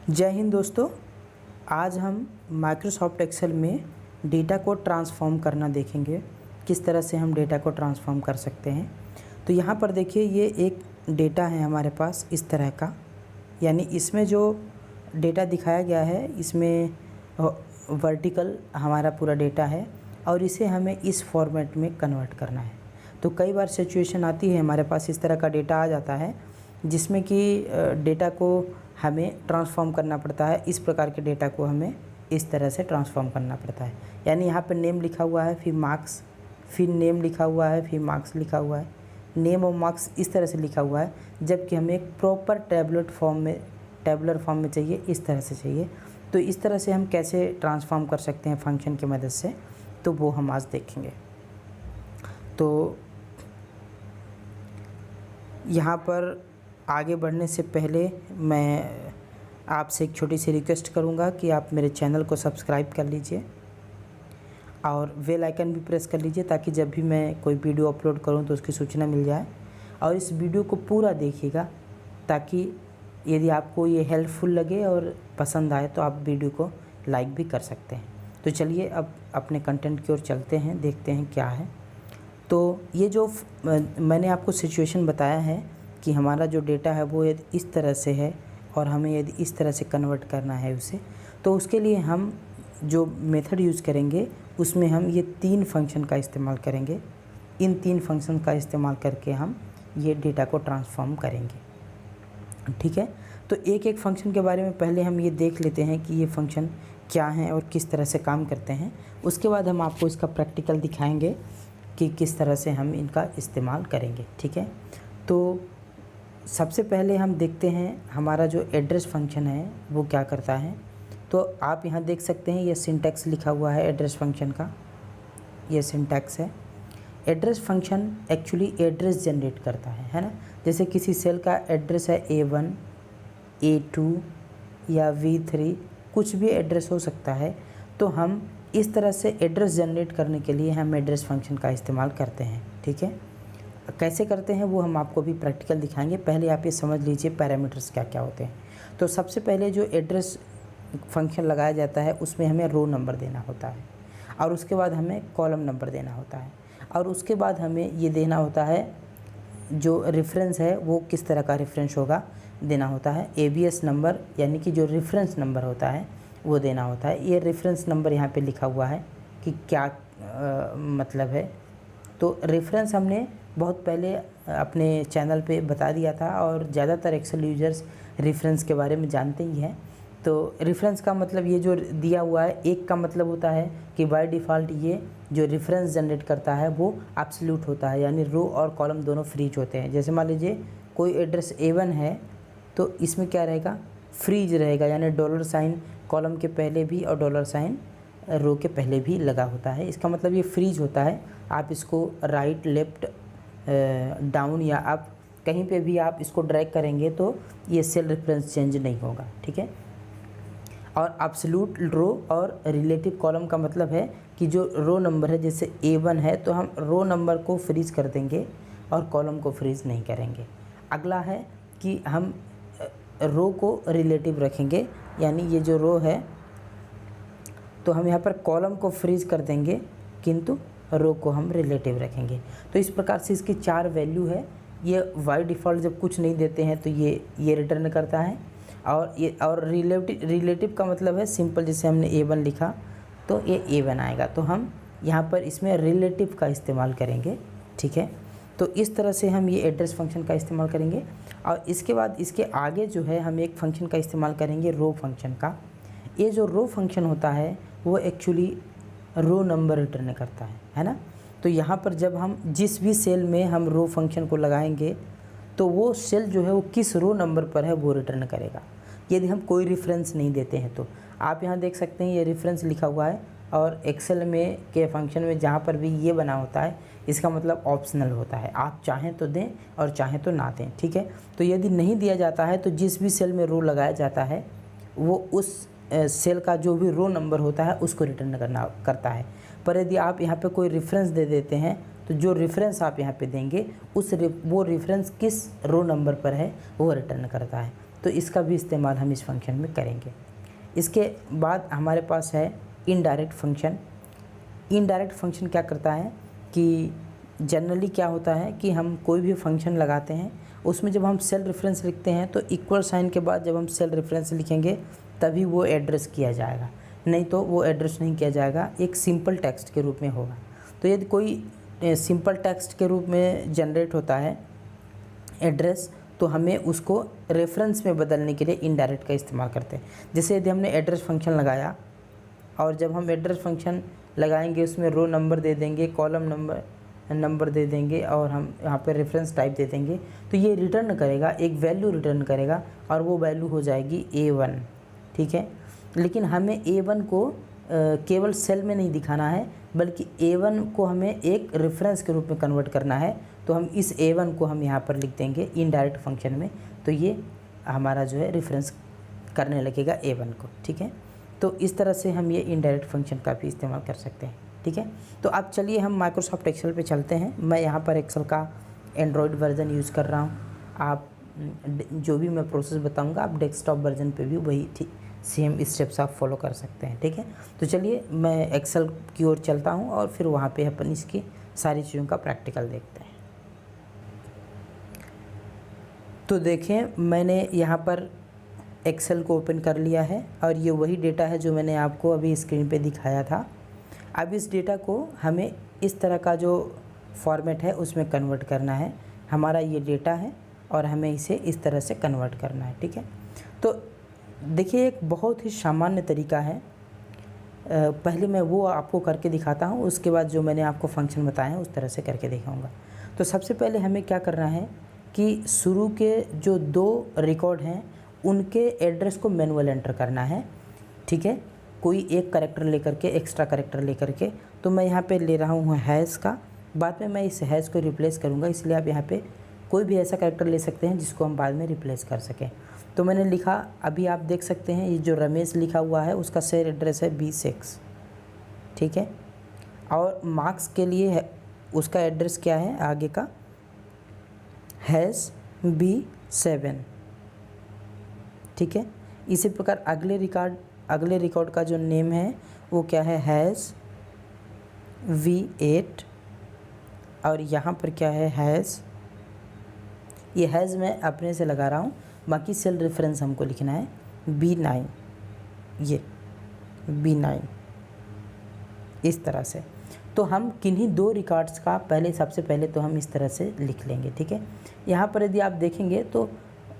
जय हिंद दोस्तों। आज हम माइक्रोसॉफ्ट एक्सेल में डेटा को ट्रांसफॉर्म करना देखेंगे, किस तरह से हम डेटा को ट्रांसफॉर्म कर सकते हैं। तो यहाँ पर देखिए, ये एक डेटा है हमारे पास इस तरह का, यानी इसमें जो डेटा दिखाया गया है इसमें वर्टिकल हमारा पूरा डेटा है और इसे हमें इस फॉर्मेट में कन्वर्ट करना है। तो कई बार सिचुएशन आती है हमारे पास इस तरह का डेटा आ जाता है जिसमें कि डेटा को हमें ट्रांसफॉर्म करना पड़ता है। इस प्रकार के डेटा को हमें इस तरह से ट्रांसफॉर्म करना पड़ता है, यानी यहाँ पर नेम लिखा हुआ है, फिर मार्क्स, फिर नेम लिखा हुआ है, फिर मार्क्स लिखा हुआ है, नेम और मार्क्स इस तरह से लिखा हुआ है। जबकि हमें एक प्रॉपर टेबुलर फॉर्म में चाहिए, इस तरह से चाहिए। तो इस तरह से हम कैसे ट्रांसफॉर्म कर सकते हैं फंक्शन की मदद से, तो वो हम आज देखेंगे। तो यहाँ पर आगे बढ़ने से पहले मैं आपसे एक छोटी सी रिक्वेस्ट करूँगा कि आप मेरे चैनल को सब्सक्राइब कर लीजिए और बेल आइकन भी प्रेस कर लीजिए, ताकि जब भी मैं कोई वीडियो अपलोड करूँ तो उसकी सूचना मिल जाए। और इस वीडियो को पूरा देखिएगा, ताकि यदि आपको ये हेल्पफुल लगे और पसंद आए तो आप वीडियो को लाइक भी कर सकते हैं। तो चलिए अब अपने कंटेंट की ओर चलते हैं, देखते हैं क्या है। तो ये जो मैंने आपको सिचुएशन बताया है कि हमारा जो डेटा है वो यदि इस तरह से है और हमें यदि इस तरह से कन्वर्ट करना है उसे, तो उसके लिए हम जो मेथड यूज़ करेंगे उसमें हम ये 3 फंक्शन का इस्तेमाल करेंगे। इन 3 फंक्शन का इस्तेमाल करके हम ये डेटा को ट्रांसफॉर्म करेंगे, ठीक है। तो एक एक फंक्शन के बारे में पहले हम ये देख लेते हैं कि ये फंक्शन क्या हैं और किस तरह से काम करते हैं। उसके बाद हम आपको इसका प्रैक्टिकल दिखाएंगे कि किस तरह से हम इनका इस्तेमाल करेंगे, ठीक है। तो सबसे पहले हम देखते हैं हमारा जो एड्रेस फंक्शन है वो क्या करता है। तो आप यहाँ देख सकते हैं ये सिंटैक्स लिखा हुआ है एड्रेस फंक्शन का, ये सिंटैक्स है। Address function actually address generate करता है ना। जैसे किसी सेल का एड्रेस है A1, A2 या V3, कुछ भी एड्रेस हो सकता है। तो हम इस तरह से एड्रेस जनरेट करने के लिए हम एड्रेस फंक्शन का इस्तेमाल करते हैं, ठीक है। कैसे करते हैं वो हम आपको भी प्रैक्टिकल दिखाएंगे। पहले आप ये समझ लीजिए पैरामीटर्स क्या क्या होते हैं। तो सबसे पहले जो एड्रेस फंक्शन लगाया जाता है उसमें हमें रो नंबर देना होता है, और उसके बाद हमें कॉलम नंबर देना होता है, और उसके बाद हमें ये देना होता है जो रेफरेंस है वो किस तरह का रेफरेंस होगा देना होता है। ABS नंबर यानी कि जो रेफरेंस नंबर होता है वो देना होता है। ये रेफरेंस नंबर यहाँ पे लिखा हुआ है कि क्या मतलब है। तो रेफरेंस हमने बहुत पहले अपने चैनल पे बता दिया था और ज़्यादातर एक्सेल यूजर्स रेफरेंस के बारे में जानते ही हैं। तो रेफरेंस का मतलब ये जो दिया हुआ है, एक का मतलब होता है कि बाय डिफ़ॉल्ट ये जो रेफरेंस जनरेट करता है वो एब्सोल्यूट होता है, यानी रो और कॉलम दोनों फ्रीज होते हैं। जैसे मान लीजिए कोई एड्रेस A1 है तो इसमें क्या रहेगा, फ्रीज रहेगा, यानी $साइन कॉलम के पहले भी और $साइन रो के पहले भी लगा होता है। इसका मतलब ये फ्रीज होता है। आप इसको राइट, लेफ़्ट, डाउन या अप कहीं पे भी आप इसको ड्रैग करेंगे तो ये सेल रेफरेंस चेंज नहीं होगा, ठीक है। और एब्सोल्यूट रो और रिलेटिव कॉलम का मतलब है कि जो रो नंबर है, जैसे A1 है तो हम रो नंबर को फ्रीज कर देंगे और कॉलम को फ्रीज नहीं करेंगे। अगला है कि हम रो को रिलेटिव रखेंगे, यानी ये जो रो है तो हम यहाँ पर कॉलम को फ्रीज कर देंगे किंतु रो को हम रिलेटिव रखेंगे। तो इस प्रकार से इसकी 4 वैल्यू है। ये बाय डिफ़ॉल्ट जब कुछ नहीं देते हैं तो ये रिटर्न करता है। और रिलेटिव का मतलब है सिंपल, जैसे हमने A1 लिखा तो ये A1 आएगा। तो हम यहाँ पर इसमें रिलेटिव का इस्तेमाल करेंगे, ठीक है। तो इस तरह से हम ये एड्रेस फंक्शन का इस्तेमाल करेंगे। और इसके बाद इसके आगे जो है हम एक फंक्शन का इस्तेमाल करेंगे, रो फंक्शन का। ये जो रो फंक्शन होता है वो एक्चुअली रो नंबर रिटर्न करता है ना। तो यहाँ पर जब हम जिस भी सेल में हम रो फंक्शन को लगाएंगे तो वो सेल जो है वो किस रो नंबर पर है वो रिटर्न करेगा, यदि हम कोई रेफरेंस नहीं देते हैं। तो आप यहाँ देख सकते हैं ये रेफरेंस लिखा हुआ है, और एक्सेल में के फंक्शन में जहाँ पर भी ये बना होता है इसका मतलब ऑप्शनल होता है, आप चाहें तो दें और चाहें तो ना दें, ठीक है। तो यदि नहीं दिया जाता है तो जिस भी सेल में रो लगाया जाता है वो उस सेल का जो भी रो नंबर होता है उसको रिटर्न करता है। पर यदि आप यहाँ पे कोई रेफरेंस दे देते हैं तो जो रेफरेंस आप यहाँ पे देंगे वो रेफरेंस किस रो नंबर पर है वो रिटर्न करता है। तो इसका भी इस्तेमाल हम इस फंक्शन में करेंगे। इसके बाद हमारे पास है इनडायरेक्ट फंक्शन। इनडायरेक्ट फंक्शन क्या करता है कि जनरली क्या होता है कि हम कोई भी फंक्शन लगाते हैं, उसमें जब हम सेल रेफरेंस लिखते हैं तो इक्वल साइन के बाद जब हम सेल रेफरेंस लिखेंगे तभी वो एड्रेस किया जाएगा, नहीं तो वो एड्रेस नहीं किया जाएगा, एक सिंपल टेक्स्ट के रूप में होगा। तो यदि कोई सिंपल टेक्स्ट के रूप में जनरेट होता है एड्रेस, तो हमें उसको रेफरेंस में बदलने के लिए इनडायरेक्ट का इस्तेमाल करते हैं। जैसे यदि हमने एड्रेस फंक्शन लगाया और जब हम एड्रेस फंक्शन लगाएंगे उसमें रो नंबर दे देंगे, कॉलम नंबर दे देंगे और हम यहाँ पे रेफरेंस टाइप दे देंगे, तो ये रिटर्न करेगा, एक वैल्यू रिटर्न करेगा और वो वैल्यू हो जाएगी A1, ठीक है। लेकिन हमें A1 को केवल सेल में नहीं दिखाना है, बल्कि A1 को हमें एक रेफरेंस के रूप में कन्वर्ट करना है। तो हम इस A1 को हम यहाँ पर लिख देंगे इनडायरेक्ट फंक्शन में, तो ये हमारा जो है रेफरेंस करने लगेगा A1 को, ठीक है। तो इस तरह से हम ये इनडायरेक्ट फंक्शन का भी इस्तेमाल कर सकते हैं, ठीक है। तो अब चलिए हम माइक्रोसॉफ्ट एक्सेल पे चलते हैं। मैं यहाँ पर एक्सेल का एंड्रॉयड वर्जन यूज़ कर रहा हूँ। आप जो भी मैं प्रोसेस बताऊँगा आप डेस्कटॉप वर्जन पे भी वही सेम स्टेप्स आप फॉलो कर सकते हैं, ठीक है। तो चलिए मैं एक्सेल की ओर चलता हूँ और फिर वहाँ पे अपन इसकी सारी चीज़ों का प्रैक्टिकल देखते हैं। तो देखें मैंने यहाँ पर एक्सेल को ओपन कर लिया है और ये वही डेटा है जो मैंने आपको अभी स्क्रीन पे दिखाया था। अब इस डेटा को हमें इस तरह का जो फॉर्मेट है उसमें कन्वर्ट करना है। हमारा ये डेटा है और हमें इसे इस तरह से कन्वर्ट करना है, ठीक है। तो देखिए एक बहुत ही सामान्य तरीका है। पहले मैं वो आपको करके दिखाता हूँ, उसके बाद जो मैंने आपको फंक्शन बताए हैं उस तरह से करके दिखाऊंगा। तो सबसे पहले हमें क्या करना है कि शुरू के जो 2 रिकॉर्ड हैं उनके एड्रेस को मैनुअल एंटर करना है, ठीक है। कोई एक कैरेक्टर लेकर के, एक्स्ट्रा कैरेक्टर लेकर के। तो मैं यहाँ पे ले रहा हूँ हैज़ का, बाद में मैं इस हैज़ को रिप्लेस करूँगा, इसलिए आप यहाँ पे कोई भी ऐसा कैरेक्टर ले सकते हैं जिसको हम बाद में रिप्लेस कर सकें। तो मैंने लिखा, अभी आप देख सकते हैं ये जो रमेश लिखा हुआ है उसका सेल एड्रेस है B6, ठीक है। और मार्क्स के लिए है उसका एड्रेस क्या है आगे का, हैज़ B7, ठीक है। इसी प्रकार अगले रिकॉर्ड का जो नेम है वो क्या है, हैज़ V8 और यहाँ पर क्या है, हैज़, ये हैज़ मैं अपने से लगा रहा हूँ, बाकी सेल रेफरेंस हमको लिखना है B9, ये B9 इस तरह से। तो हम किन्हीं 2 रिकॉर्ड्स का सबसे पहले तो हम इस तरह से लिख लेंगे, ठीक है। यहाँ पर यदि आप देखेंगे तो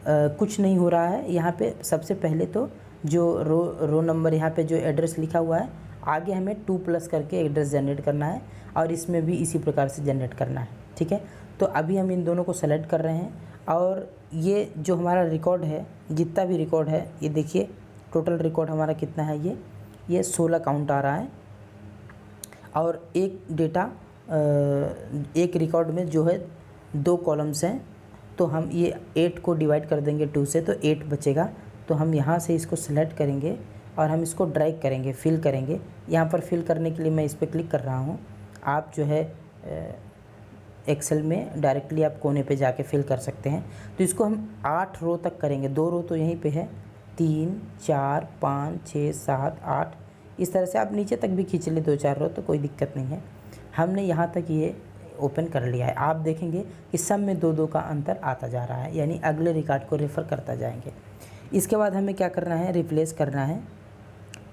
कुछ नहीं हो रहा है। यहाँ पे सबसे पहले तो जो रो नंबर यहाँ पे जो एड्रेस लिखा हुआ है, आगे हमें 2+ करके एड्रेस जनरेट करना है और इसमें भी इसी प्रकार से जनरेट करना है, ठीक है। तो अभी हम इन दोनों को सेलेक्ट कर रहे हैं और ये जो हमारा रिकॉर्ड है, जितना भी रिकॉर्ड है, ये देखिए टोटल रिकॉर्ड हमारा कितना है, ये 16 काउंट आ रहा है। और एक डेटा एक रिकॉर्ड में जो है 2 कॉलम्स हैं, तो हम ये 8 को डिवाइड कर देंगे 2 से, तो 8 बचेगा। तो हम यहाँ से इसको सेलेक्ट करेंगे और हम इसको ड्रैग करेंगे, फिल करेंगे। यहाँ पर फिल करने के लिए मैं इस पर क्लिक कर रहा हूँ। आप जो है एक्सेल में डायरेक्टली आप कोने पे जाके फिल कर सकते हैं। तो इसको हम 8 रो तक करेंगे, 2 रो तो यहीं पे है, 3 4 5 6 7 8, इस तरह से आप नीचे तक भी खींच ले 2-4 रो, तो कोई दिक्कत नहीं है। हमने यहाँ तक ये ओपन कर लिया है। आप देखेंगे कि सब में 2-2 का अंतर आता जा रहा है, यानी अगले रिकॉर्ड को रेफ़र करता जाएंगे। इसके बाद हमें क्या करना है, रिप्लेस करना है।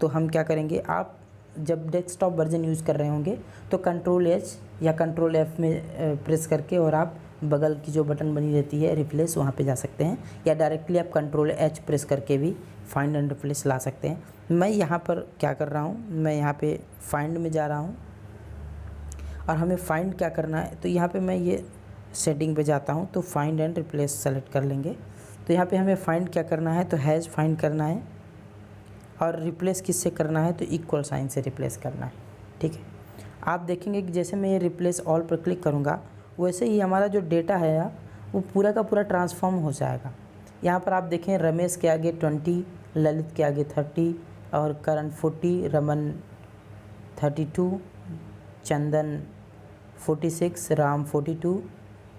तो हम क्या करेंगे, आप जब डेस्कटॉप वर्जन यूज़ कर रहे होंगे तो Ctrl+H या Ctrl+F में प्रेस करके और आप बगल की जो बटन बनी रहती है रिप्लेस, वहाँ पे जा सकते हैं, या डायरेक्टली आप Ctrl+H प्रेस करके भी फाइंड एंड रिप्लेस ला सकते हैं। मैं यहाँ पर क्या कर रहा हूँ, मैं यहाँ पे फाइंड में जा रहा हूँ और हमें फाइंड क्या करना है, तो यहाँ पे मैं ये सेटिंग पे जाता हूँ, तो फाइंड एंड रिप्लेस सेलेक्ट कर लेंगे। तो यहाँ पे हमें फाइंड क्या करना है, तो हैज़ फाइंड करना है और रिप्लेस किससे करना है, तो इक्वल साइन से रिप्लेस करना है, ठीक है। आप देखेंगे कि जैसे मैं ये रिप्लेस ऑल पर क्लिक करूँगा वैसे ही हमारा जो डेटा है वो पूरा का पूरा ट्रांसफॉर्म हो जाएगा। यहाँ पर आप देखें रमेश के आगे 20, ललित के आगे 30 और करण 40, रमन 32, चंदन 46, राम 42,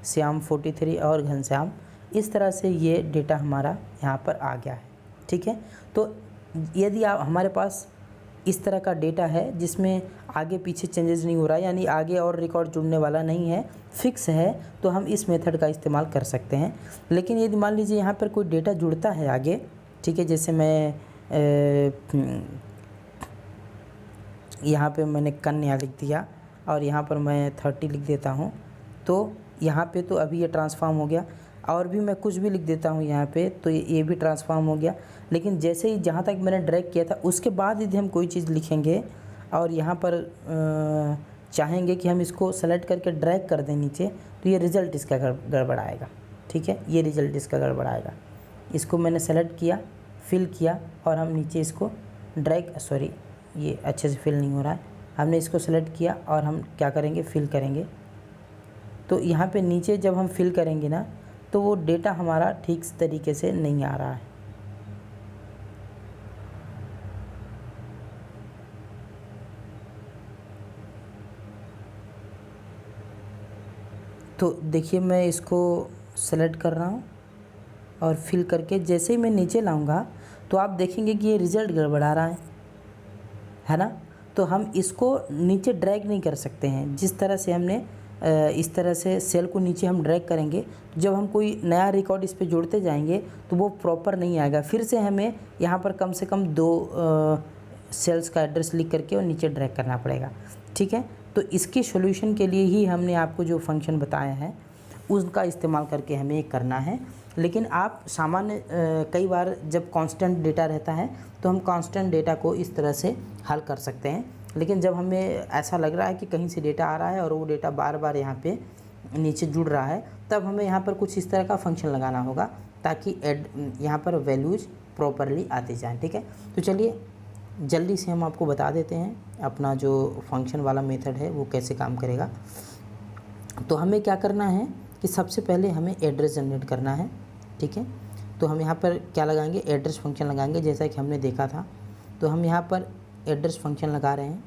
श्याम 43 और घनश्याम इस तरह से ये डेटा हमारा यहाँ पर आ गया है, ठीक है। तो यदि आप हमारे पास इस तरह का डेटा है जिसमें आगे पीछे चेंजेस नहीं हो रहा है, यानी आगे और रिकॉर्ड जुड़ने वाला नहीं है, फिक्स है, तो हम इस मेथड का इस्तेमाल कर सकते हैं। लेकिन यदि मान लीजिए यहाँ पर कोई डेटा जुड़ता है आगे, ठीक है, जैसे मैं यहाँ पे मैंने कन्या लिख दिया और यहाँ पर मैं 30 लिख देता हूँ, तो यहाँ पे तो अभी ये ट्रांसफॉर्म हो गया। और भी मैं कुछ भी लिख देता हूँ यहाँ पे, तो ये भी ट्रांसफॉर्म हो गया। लेकिन जैसे ही जहाँ तक मैंने ड्रैग किया था उसके बाद यदि हम कोई चीज़ लिखेंगे और यहाँ पर चाहेंगे कि हम इसको सेलेक्ट करके ड्रैग कर दें नीचे, तो ये रिज़ल्ट इसका गड़बड़ आएगा, ठीक है, ये रिज़ल्ट इसका गड़बड़ आएगा। इसको मैंने सेलेक्ट किया, फिल किया और हम नीचे इसको ड्रैग, सॉरी ये अच्छे से फिल नहीं हो रहा है, हमने इसको सेलेक्ट किया और हम क्या करेंगे, फिल करेंगे। तो यहाँ पे नीचे जब हम फिल करेंगे ना, तो वो डेटा हमारा ठीक तरीके से नहीं आ रहा है। तो देखिए मैं इसको सेलेक्ट कर रहा हूँ और फिल करके जैसे ही मैं नीचे लाऊंगा तो आप देखेंगे कि ये रिज़ल्ट गड़बड़ा रहा है ना। तो हम इसको नीचे ड्रैग नहीं कर सकते हैं। जिस तरह से हमने इस तरह से सेल को नीचे हम ड्रैग करेंगे, जब हम कोई नया रिकॉर्ड इस पे जोड़ते जाएंगे तो वो प्रॉपर नहीं आएगा। फिर से हमें यहाँ पर कम से कम 2 सेल्स का एड्रेस लिख करके और नीचे ड्रैग करना पड़ेगा, ठीक है। तो इसके सॉल्यूशन के लिए ही हमने आपको जो फंक्शन बताया है उसका इस्तेमाल करके हमें ये करना है। लेकिन आप सामान्य कई बार जब कांस्टेंट डेटा रहता है तो हम कांस्टेंट डेटा को इस तरह से हल कर सकते हैं। लेकिन जब हमें ऐसा लग रहा है कि कहीं से डेटा आ रहा है और वो डेटा बार बार यहाँ पे नीचे जुड़ रहा है, तब हमें यहाँ पर कुछ इस तरह का फंक्शन लगाना होगा ताकि यहाँ पर वैल्यूज़ प्रॉपरली आते जाएँ, ठीक है। तो चलिए जल्दी से हम आपको बता देते हैं अपना जो फंक्शन वाला मेथड है वो कैसे काम करेगा। तो हमें क्या करना है कि सबसे पहले हमें एड्रेस जनरेट करना है, ठीक है। तो हम यहाँ पर क्या लगाएंगे, एड्रेस फंक्शन लगाएंगे, जैसा कि हमने देखा था। तो हम यहाँ पर एड्रेस फंक्शन लगा रहे हैं।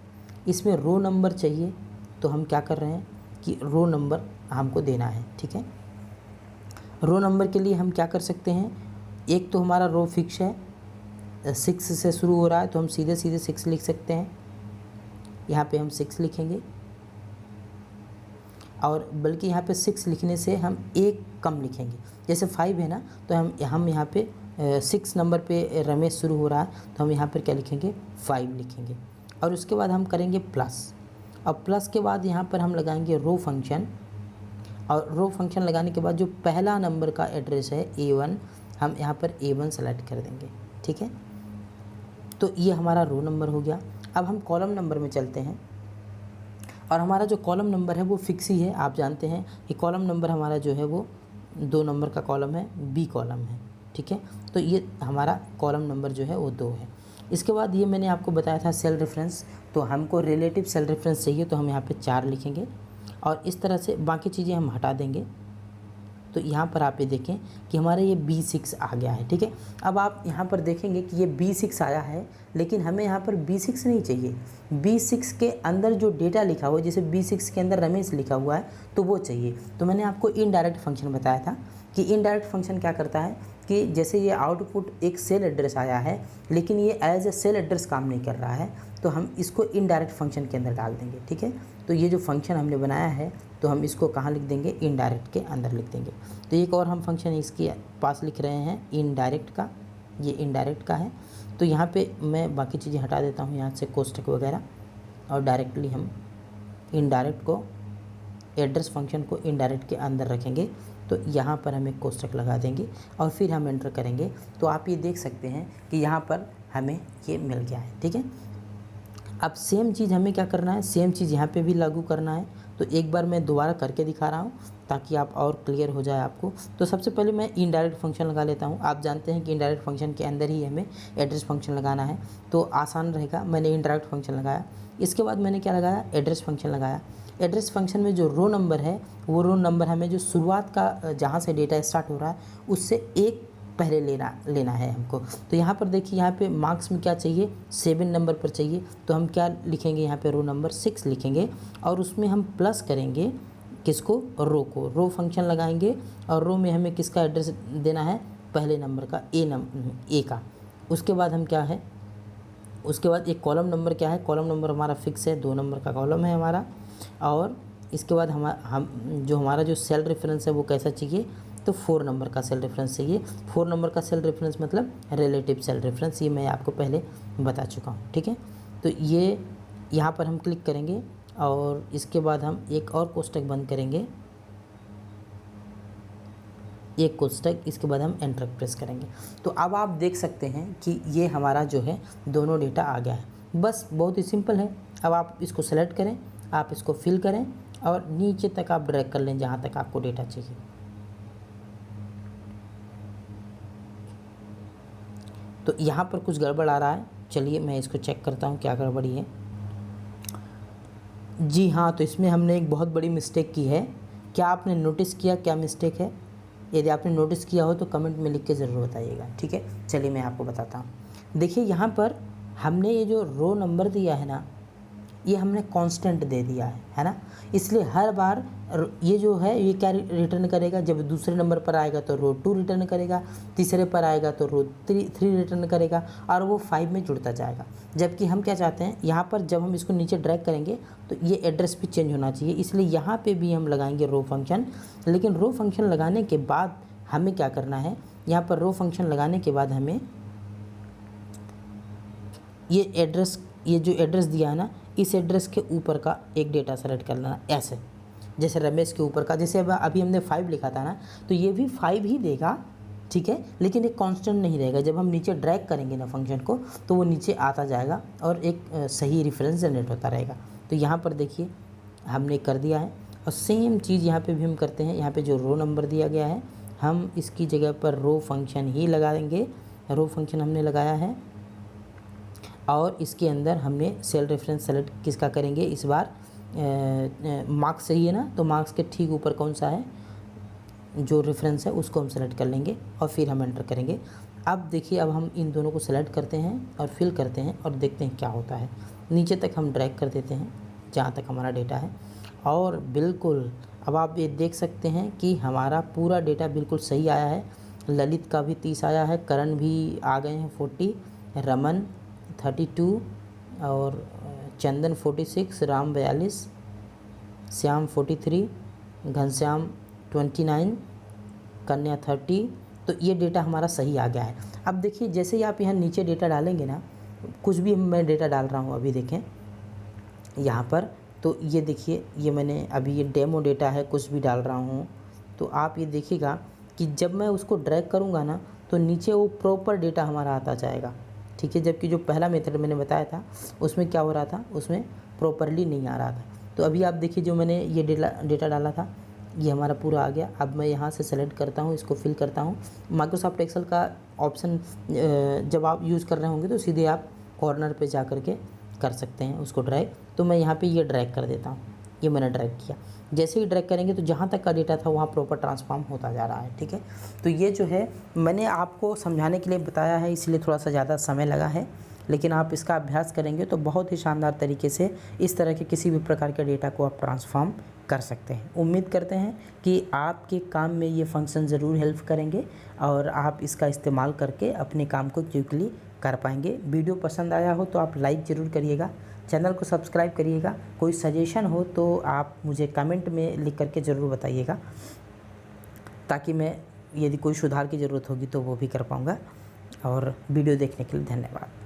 इसमें रो नंबर चाहिए, तो हम क्या कर रहे हैं कि रो नंबर हमको देना है, ठीक है। रो नंबर के लिए हम क्या कर सकते हैं, एक तो हमारा रो फिक्स है, 6 से शुरू हो रहा है, तो हम सीधे सीधे 6 लिख सकते हैं। यहाँ पे हम 6 लिखेंगे और बल्कि यहाँ पे 6 लिखने से हम एक कम लिखेंगे। जैसे 5 है ना, तो हम यहाँ पे 6 नंबर पे रमेश शुरू हो रहा है, तो हम यहाँ पर क्या लिखेंगे, 5 लिखेंगे। और उसके बाद हम करेंगे प्लस, और प्लस के बाद यहाँ पर हम लगाएंगे रो फंक्शन, और रो फंक्शन लगाने के बाद जो पहला नंबर का एड्रेस है A1, हम यहाँ पर A1 सेलेक्ट कर देंगे, ठीक है। तो ये हमारा रो नंबर हो गया। अब हम कॉलम नंबर में चलते हैं, और हमारा जो कॉलम नंबर है वो फिक्स ही है। आप जानते हैं कि कॉलम नंबर हमारा जो है वो 2 नंबर का कॉलम है, बी कॉलम है, ठीक है। तो ये हमारा कॉलम नंबर जो है वो 2 है। इसके बाद ये मैंने आपको बताया था सेल रेफरेंस, तो हमको रिलेटिव सेल रेफरेंस चाहिए, तो हम यहाँ पे 4 लिखेंगे और इस तरह से बाकी चीज़ें हम हटा देंगे। तो यहाँ पर आप ये देखें कि हमारा ये B6 आ गया है, ठीक है। अब आप यहाँ पर देखेंगे कि ये B6 आया है, लेकिन हमें यहाँ पर B6 नहीं चाहिए। B6 के अंदर जो डेटा लिखा हुआ है, जैसे B6 के अंदर रमेश लिखा हुआ है, तो वो चाहिए। तो मैंने आपको इनडायरेक्ट फंक्शन बताया था कि इनडायरेक्ट फंक्शन क्या करता है कि जैसे ये आउटपुट एक सेल एड्रेस आया है, लेकिन ये एज ए सेल एड्रेस काम नहीं कर रहा है, तो हम इसको इनडायरेक्ट फंक्शन के अंदर डाल देंगे, ठीक है। तो ये जो फंक्शन हमने बनाया है, तो हम इसको कहाँ लिख देंगे, इनडायरेक्ट के अंदर लिख देंगे। तो एक और हम फंक्शन इसके पास लिख रहे हैं इनडायरेक्ट का, ये इनडायरेक्ट का है। तो यहाँ पे मैं बाकी चीज़ें हटा देता हूँ यहाँ से, कोष्टक वगैरह, और डायरेक्टली हम इनडायरेक्ट को, एड्रेस फंक्शन को इनडायरेक्ट के अंदर रखेंगे। तो यहाँ पर हम एक कोष्टक लगा देंगे और फिर हम एंटर करेंगे। तो आप ये देख सकते हैं कि यहाँ पर हमें ये मिल गया है, ठीक है। अब सेम चीज़ हमें क्या करना है, सेम चीज़ यहाँ पे भी लागू करना है। तो एक बार मैं दोबारा करके दिखा रहा हूँ ताकि आप और क्लियर हो जाए आपको। तो सबसे पहले मैं इनडायरेक्ट फंक्शन लगा लेता हूँ। आप जानते हैं कि इनडायरेक्ट फंक्शन के अंदर ही हमें एड्रेस फंक्शन लगाना है, तो आसान रहेगा। मैंने इनडायरेक्ट फंक्शन लगाया, इसके बाद मैंने क्या लगाया, एड्रेस फंक्शन लगाया। एड्रेस फंक्शन में जो रो नंबर है, वो रो नंबर हमें जो शुरुआत का जहाँ से डेटा स्टार्ट हो रहा है उससे एक पहले लेना है हमको। तो यहाँ पर देखिए, यहाँ पे मार्क्स में क्या चाहिए, 7 नंबर पर चाहिए। तो हम क्या लिखेंगे, यहाँ पे रो नंबर 6 लिखेंगे और उसमें हम प्लस करेंगे किसको, रो को। रो फंक्शन लगाएंगे और रो में हमें किसका एड्रेस देना है, पहले नंबर का, ए का। उसके बाद हम क्या है, उसके बाद एक कॉलम नंबर क्या है, कॉलम नंबर हमारा फिक्स है, 2 नंबर का कॉलम है हमारा। और इसके बाद हमारा जो सेल रेफरेंस है वो कैसा चाहिए, तो 4 नंबर का सेल रेफरेंस चाहिए। 4 नंबर का सेल रेफरेंस मतलब रिलेटिव सेल रेफरेंस, ये मैं आपको पहले बता चुका हूँ, ठीक है। तो ये यहाँ पर हम क्लिक करेंगे और इसके बाद हम एक और कोष्टक बंद करेंगे, एक कोष्टक, इसके बाद हम एंटर प्रेस करेंगे। तो अब आप देख सकते हैं कि ये हमारा जो है दोनों डेटा आ गया है। बस बहुत ही सिंपल है। अब आप इसको सेलेक्ट करें, आप इसको फिल करें और नीचे तक आप ड्रैग कर लें जहाँ तक आपको डेटा चाहिए। तो यहाँ पर कुछ गड़बड़ आ रहा है, चलिए मैं इसको चेक करता हूँ क्या गड़बड़ी है। जी हाँ, तो इसमें हमने एक बहुत बड़ी मिस्टेक की है। क्या आपने नोटिस किया क्या मिस्टेक है? यदि आपने नोटिस किया हो तो कमेंट में लिख के ज़रूर बताइएगा, ठीक है। चलिए मैं आपको बताता हूँ। देखिए यहाँ पर हमने ये जो रो नंबर दिया है ना, ये हमने कांस्टेंट दे दिया है ना। इसलिए हर बार ये जो है ये क्या रिटर्न करेगा, जब दूसरे नंबर पर आएगा तो रो 2 रिटर्न करेगा, तीसरे पर आएगा तो रो 3 रिटर्न करेगा और वो 5 में जुड़ता जाएगा। जबकि हम क्या चाहते हैं, यहाँ पर जब हम इसको नीचे ड्रैग करेंगे तो ये एड्रेस भी चेंज होना चाहिए, इसलिए यहाँ पे भी हम लगाएंगे रो फंक्शन। लेकिन रो फंक्शन लगाने के बाद हमें क्या करना है, यहाँ पर रो फंक्शन लगाने के बाद हमें ये जो एड्रेस दिया है ना, इस एड्रेस के ऊपर का एक डेटा सेलेक्ट कर लेना, ऐसे जैसे रमेश के ऊपर का। जैसे अभी हमने 5 लिखा था ना, तो ये भी 5 ही देगा, ठीक है, लेकिन एक कांस्टेंट नहीं रहेगा। जब हम नीचे ड्रैग करेंगे ना फंक्शन को, तो वो नीचे आता जाएगा और एक सही रेफरेंस जनरेट होता रहेगा। तो यहाँ पर देखिए हमने कर दिया है और सेम चीज़ यहाँ पे भी हम करते हैं। यहाँ पे जो रो नंबर दिया गया है, हम इसकी जगह पर रो फंक्शन ही लगाएंगे। रो फंक्शन हमने लगाया है और इसके अंदर हमने सेल रेफरेंस सेलेक्ट किसका करेंगे इस बार, मार्क्स सही है ना, तो मार्क्स के ठीक ऊपर कौन सा है जो रेफरेंस है उसको हम सेलेक्ट कर लेंगे और फिर हम एंटर करेंगे। अब देखिए, अब हम इन दोनों को सेलेक्ट करते हैं और फिल करते हैं और देखते हैं क्या होता है। नीचे तक हम ड्रैग कर देते हैं जहाँ तक हमारा डेटा है और बिल्कुल अब आप ये देख सकते हैं कि हमारा पूरा डेटा बिल्कुल सही आया है। ललित का भी 30 आया है, करण भी आ गए हैं 40, रमन 32 और चंदन 46, राम 42, श्याम 43, घनश्याम 29, कन्या 30। तो ये डेटा हमारा सही आ गया है। अब देखिए, जैसे ही आप यहाँ नीचे डेटा डालेंगे ना, कुछ भी मैं डेटा डाल रहा हूँ अभी देखें यहाँ पर, तो ये देखिए ये मैंने अभी ये डेमो डेटा है, कुछ भी डाल रहा हूँ, तो आप ये देखिएगा कि जब मैं उसको ड्रैग करूँगा ना, तो नीचे वो प्रॉपर डेटा हमारा आता जाएगा, ठीक है। जबकि जो पहला मेथड मैंने बताया था उसमें क्या हो रहा था, उसमें प्रॉपरली नहीं आ रहा था। तो अभी आप देखिए जो मैंने ये डेटा डाला था ये हमारा पूरा आ गया। अब मैं यहाँ से सेलेक्ट करता हूँ, इसको फिल करता हूँ। माइक्रोसॉफ्ट एक्सेल का ऑप्शन जब आप यूज़ कर रहे होंगे तो सीधे आप कॉर्नर पे जा कर के कर सकते हैं उसको ड्रैग। तो मैं यहाँ पे ये ड्रैग कर देता हूँ, ये मैंने ड्रैग किया। जैसे ही ड्रैग करेंगे तो जहाँ तक का डेटा था वहाँ प्रॉपर ट्रांसफॉर्म होता जा रहा है, ठीक है। तो ये जो है मैंने आपको समझाने के लिए बताया है, इसलिए थोड़ा सा ज़्यादा समय लगा है, लेकिन आप इसका अभ्यास करेंगे तो बहुत ही शानदार तरीके से इस तरह के किसी भी प्रकार के डेटा को आप ट्रांसफॉर्म कर सकते हैं। उम्मीद करते हैं कि आपके काम में ये फंक्शन ज़रूर हेल्प करेंगे और आप इसका इस्तेमाल करके अपने काम को क्विकली कर पाएंगे। वीडियो पसंद आया हो तो आप लाइक ज़रूर करिएगा, चैनल को सब्सक्राइब करिएगा। कोई सजेशन हो तो आप मुझे कमेंट में लिख करके ज़रूर बताइएगा, ताकि मैं यदि कोई सुधार की ज़रूरत होगी तो वो भी कर पाऊँगा। और वीडियो देखने के लिए धन्यवाद।